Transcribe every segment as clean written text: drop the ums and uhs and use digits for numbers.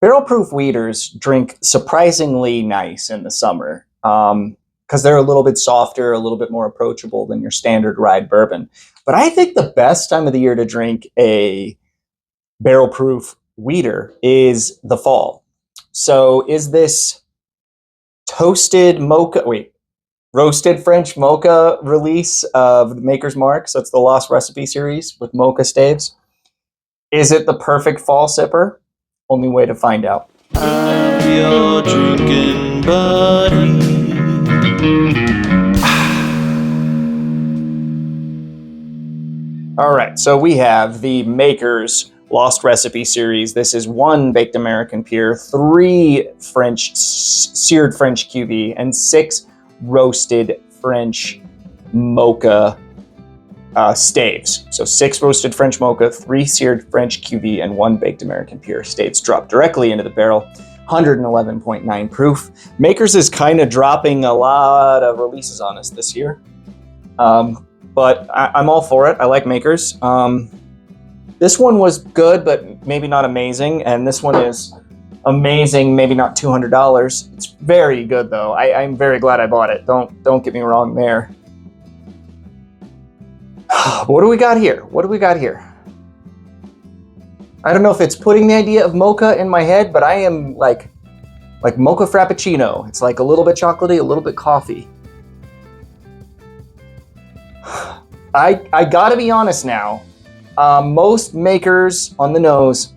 Barrel-proof wheaters drink surprisingly nice in the summer because they're a little bit softer, a little bit more approachable than your standard rye bourbon. But I think the best time of the year to drink a barrel-proof wheater is the fall. So is this roasted French mocha release of Maker's Mark? So it's the Lost Recipe series with mocha staves. Is it the perfect fall sipper? Only way to find out. I'm your drinking buddy. All right, so we have the Maker's Lost Recipe series. This is 1 baked American pure, 3 seared French QV, and 6 roasted French mocha staves. So 6 roasted French mocha, 3 seared French QV, and 1 baked American pure staves dropped directly into the barrel. 111.9 proof. Maker's is kind of dropping a lot of releases on us this year. But I'm all for it. I like Maker's. This one was good, but maybe not amazing. And this one is amazing, maybe not $200. It's very good, though. I'm very glad I bought it. Don't get me wrong there. What do we got here? I don't know if it's putting the idea of mocha in my head, but I am like mocha frappuccino. It's like a little bit chocolatey, a little bit coffee. I gotta be honest now. Most Makers on the nose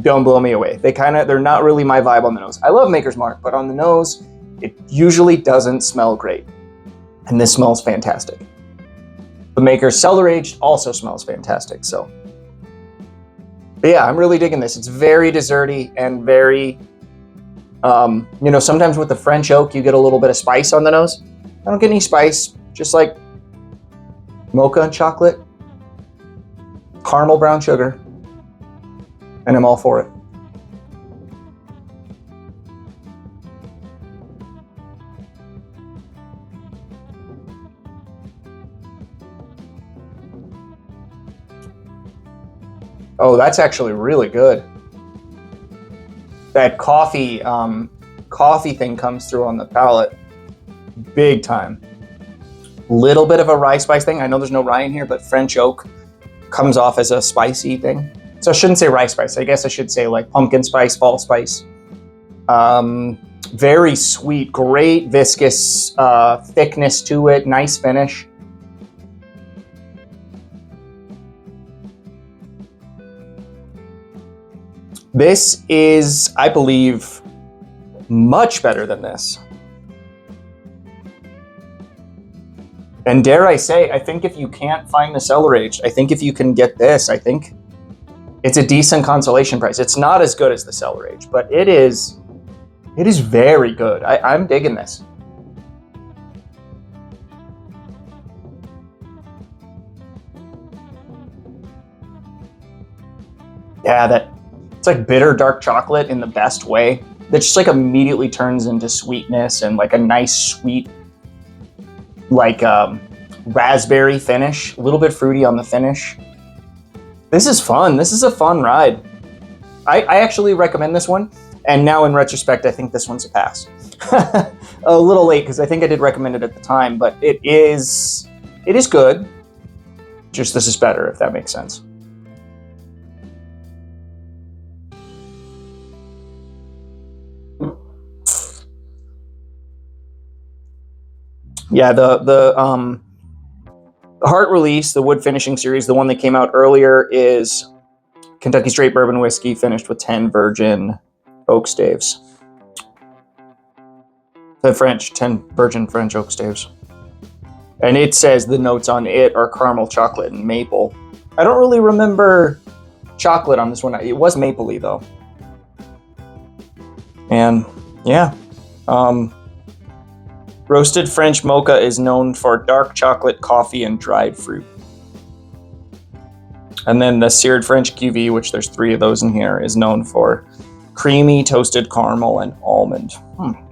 don't blow me away. They're not really my vibe on the nose. I love Maker's Mark, but on the nose, it usually doesn't smell great. And this smells fantastic. The Maker's Cellar Aged also smells fantastic, so. But yeah, I'm really digging this. It's very desserty and very, sometimes with the French oak, you get a little bit of spice on the nose. I don't get any spice, just like mocha and chocolate, caramel brown sugar, and I'm all for it. Oh, that's actually really good. That coffee thing comes through on the palate big time. Little bit of a rye spice thing. I know there's no rye in here, but French oak comes off as a spicy thing. So I shouldn't say rye spice. I guess I should say like pumpkin spice, fall spice. Very sweet, great viscous thickness to it, nice finish. This is, I believe, much better than this. And dare I say, I think if you can't find the cellar aged, I think if you can get this, I think it's a decent consolation price. It's not as good as the cellar aged, but it is very good. I'm digging this. Yeah, it's like bitter dark chocolate in the best way. That just like immediately turns into sweetness and like a nice sweet, like raspberry finish. A little bit fruity on the finish. This is fun. This is a fun ride. I actually recommend this one. And now in retrospect, I think this one's a pass. A little late because I think I did recommend it at the time, but it is good. Just this is better, if that makes sense. Yeah, the Heart release, the wood finishing series, the one that came out earlier, is Kentucky Straight Bourbon Whiskey finished with 10 virgin oak staves. 10 virgin French oak staves. And it says the notes on it are caramel, chocolate, and maple. I don't really remember chocolate on this one. It was mapley though. And yeah, roasted French mocha is known for dark chocolate, coffee, and dried fruit. And then the seared French QV, which there's 3 of those in here, is known for creamy toasted caramel and almond.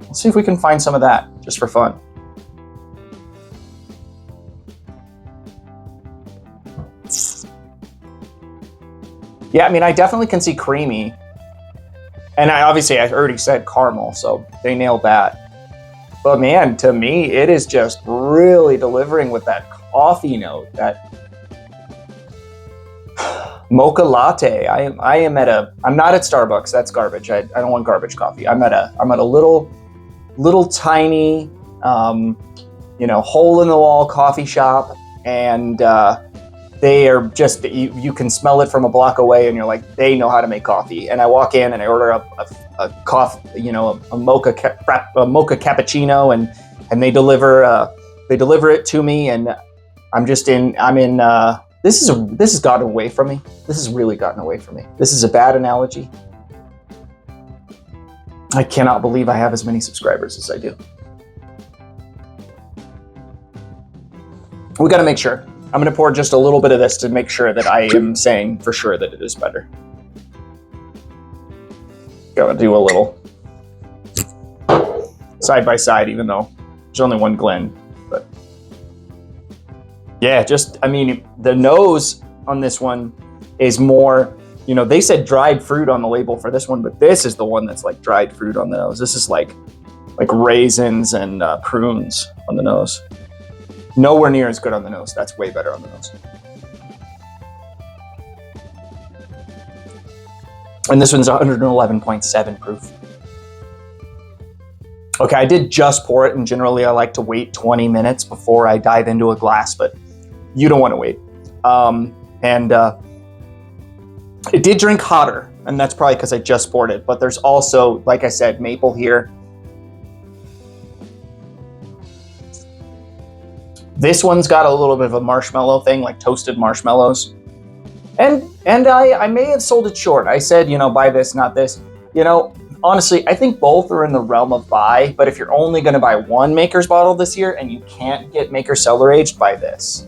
Let's see if we can find some of that, just for fun. Yeah, I mean, I definitely can see creamy. And I already said caramel, so they nailed that. But man, to me, it is just really delivering with that coffee note, that mocha latte. I'm not at Starbucks. That's garbage. I don't want garbage coffee. I'm at a little tiny, hole in the wall coffee shop, and they are just, you can smell it from a block away, and you're like, they know how to make coffee. And I walk in and I order a coffee, a mocha cappuccino, and they deliver it to me, and this has gotten away from me. This has really gotten away from me. This is a bad analogy. I cannot believe I have as many subscribers as I do. We got to make sure. I'm going to pour just a little bit of this to make sure that I am saying for sure that it is better. Got to do a little side by side, even though there's only one Glen. But yeah, the nose on this one is more, they said dried fruit on the label for this one, but this is the one that's like dried fruit on the nose. This is like raisins and prunes on the nose. Nowhere near as good on the nose. That's way better on the nose. And this one's 111.7 proof. Okay, I did just pour it, and generally I like to wait 20 minutes before I dive into a glass, but you don't want to wait. It did drink hotter, and that's probably because I just poured it, but there's also, like I said, maple here. This one's got a little bit of a marshmallow thing, like toasted marshmallows. And I may have sold it short. I said, buy this, not this. Honestly, I think both are in the realm of buy, but if you're only going to buy one Maker's bottle this year and you can't get Maker Cellar Aged, buy this.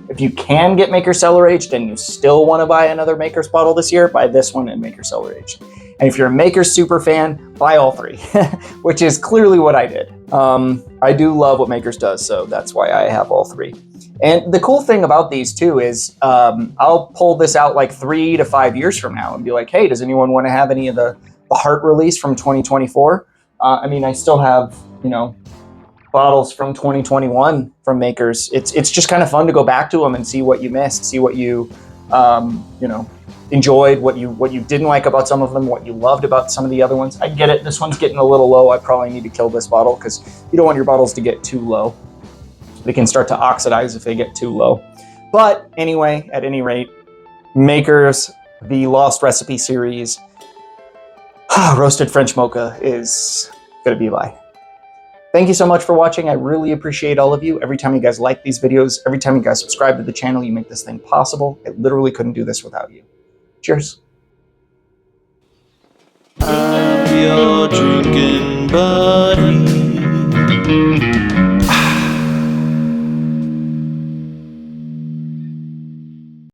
If you can get Maker Cellar Aged and you still want to buy another Maker's bottle this year, buy this one and Maker Cellar Aged. And if you're a Maker super fan, buy all three, which is clearly what I did. I do love what Maker's does, so that's why I have all three. And the cool thing about these too is I'll pull this out like 3 to 5 years from now and be like, hey, does anyone want to have any of the heart release from 2024? I still have, bottles from 2021 from Makers. It's just kind of fun to go back to them and see what you missed, see what you, enjoyed, what you didn't like about some of them, what you loved about some of the other ones. I get it. This one's getting a little low. I probably need to kill this bottle because you don't want your bottles to get too low. They can start to oxidize if they get too low. But anyway, at any rate, Makers, the Lost Recipe series, roasted French mocha is going to be a buy. Thank you so much for watching. I really appreciate all of you. Every time you guys like these videos, every time you guys subscribe to the channel, you make this thing possible. I literally couldn't do this without you. Cheers. I'm your drinking buddy.